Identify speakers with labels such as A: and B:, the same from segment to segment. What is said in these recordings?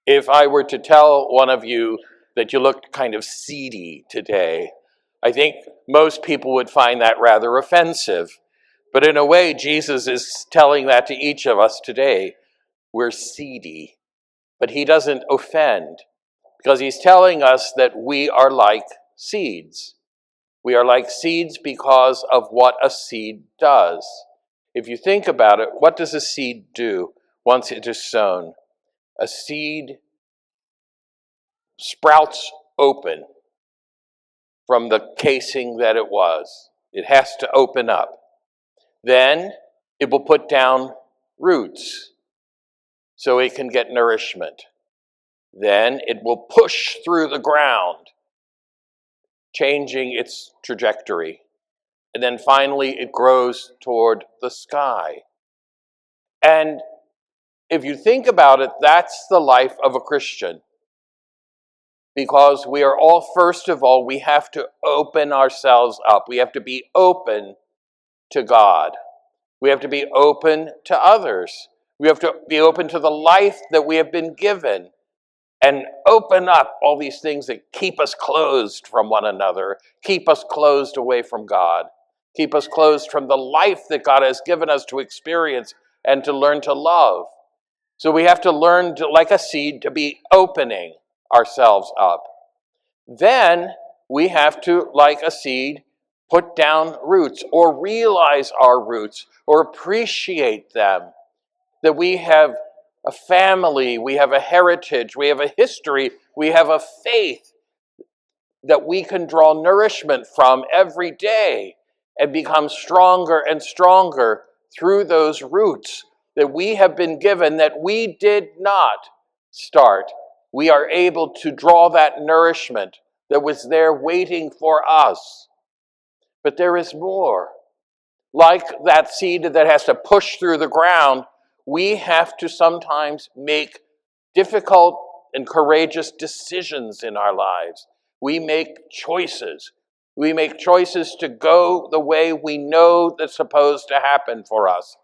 A: If I were to tell one of you that you looked kind of seedy today, I think most people would find that rather offensive. But in a way, Jesus is telling that to each of us today. We're seedy. But he doesn't offend, because he's telling us that we are like seeds. We are like seeds because of what a seed does. If you think about it, what does a seed do once it is sown? A seed sprouts open from the casing that it was. It has to open up. Then it will put down roots so it can get nourishment. Then it will push through the ground, changing its trajectory. And then finally it grows toward the sky. And if you think about it, that's the life of a Christian. Because we are all, first of all, we have to open ourselves up. We have to be open to God. We have to be open to others. We have to be open to the life that we have been given, and open up all these things that keep us closed from one another, keep us closed away from God, keep us closed from the life that God has given us to experience and to learn to love. So we have to learn to, like a seed, to be opening ourselves up. Then we have to, like a seed, put down roots or realize our roots or appreciate them. That we have a family, we have a heritage, we have a history, we have a faith that we can draw nourishment from every day and become stronger and stronger through those roots that we have been given, that we did not start. We are able to draw that nourishment that was there waiting for us. But there is more. Like that seed that has to push through the ground, we have to sometimes make difficult and courageous decisions in our lives. We make choices. We make choices to go the way we know that's supposed to happen for us.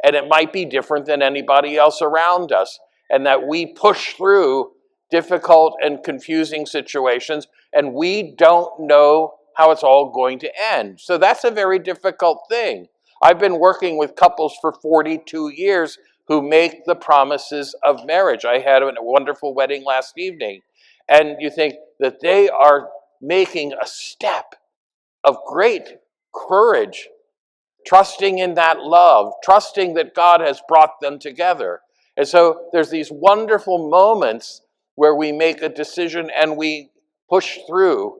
A: And it might be different than anybody else around us. And that we push through difficult and confusing situations, and we don't know how it's all going to end. So that's a very difficult thing. I've been working with couples for 42 years who make the promises of marriage. I had a wonderful wedding last evening. And you think that they are making a step of great courage, trusting in that love, trusting that God has brought them together. And so there's these wonderful moments where we make a decision and we push through.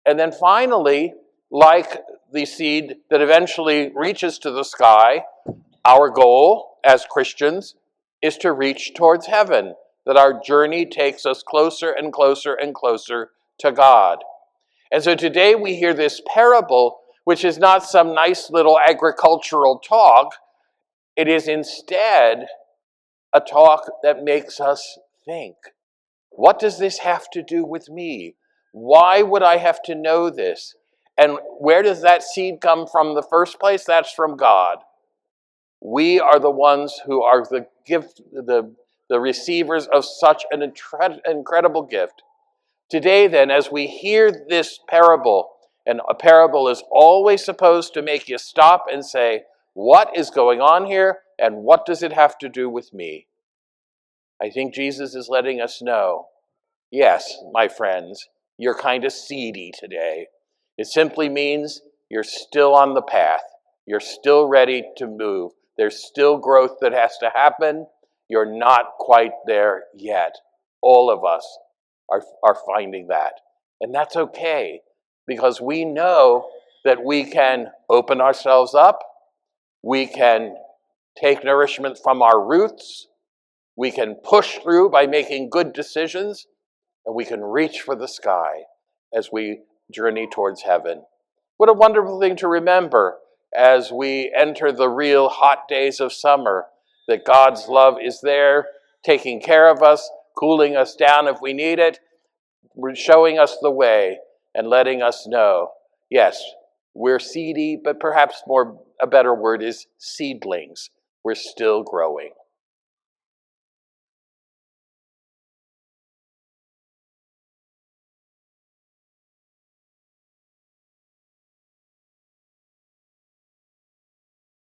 A: And then finally, like the seed that eventually reaches to the sky, our goal as Christians is to reach towards heaven, that our journey takes us closer and closer and closer to God. And so today we hear this parable, which is not some nice little agricultural talk. It is instead a talk that makes us think. What does this have to do with me? Why would I have to know this? And where does that seed come from in the first place? That's from God. We are the ones who are the gift, the receivers of such an incredible gift. Today then, as we hear this parable, and a parable is always supposed to make you stop and say, what is going on here, and what does it have to do with me? I think Jesus is letting us know, yes, my friends, you're kind of seedy today. It simply means you're still on the path. You're still ready to move. There's still growth that has to happen. You're not quite there yet. All of us are finding that. And that's okay, because we know that we can open ourselves up. We can take nourishment from our roots. We can push through by making good decisions, and we can reach for the sky as we journey towards heaven. What a wonderful thing to remember as we enter the real hot days of summer, that God's love is there, taking care of us, cooling us down if we need it, showing us the way, and letting us know, yes, we're seedy, but perhaps a better word is seedlings. We're still growing.